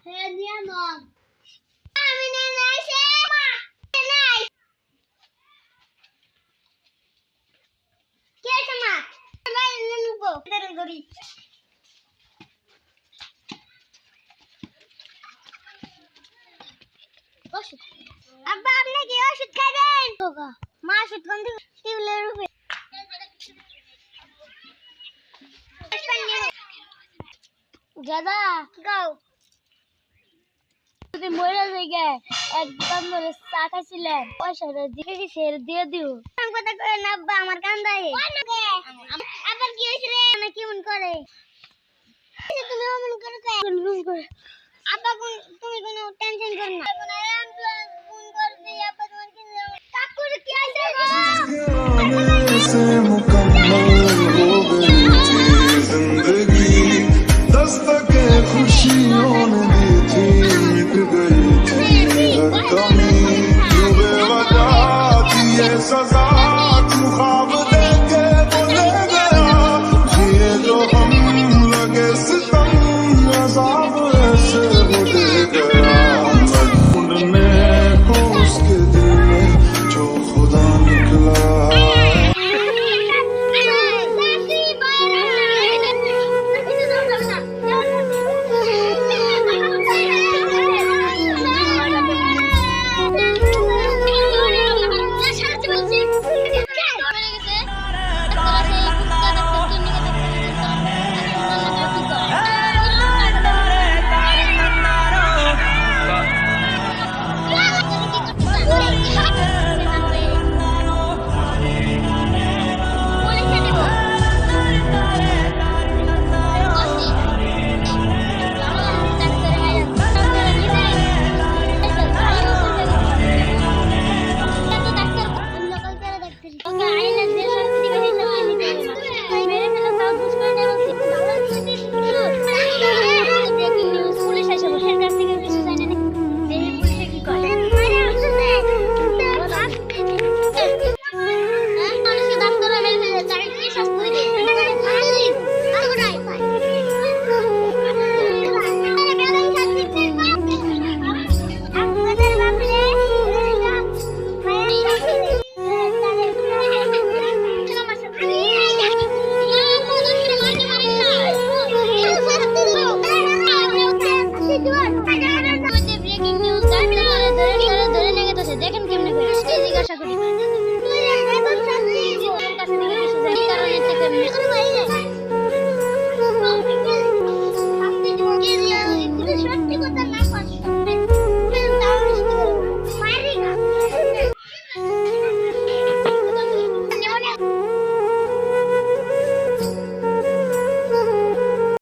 হ্যাঁ নিয়ে নন আমি না নাইছে নাই কে তোমা ভাই নেবো তেল গরি ওষুধ আব্বা আপনি কি ওষুধ খাবেন বাবা মা ওষুধ কোন দিকে টিউলের উপরে দাদা গাও যদি মরে যাইগে এক দোকান ধরে চা খাইছিলেন পয়সাটা দিকে কি শেয়ার দিয়ে দিও কথা কই না আব্বা আমার কান্দাই আবার কি হইছে রে না কেমন করে তুমি অমন করে আব্বা তুমি কোনো টেনশন করো না কোনো অ্যাম্বুলেন্স ফোন করে দিই আব্বা তোমার কি কাকুর কি হইছে গো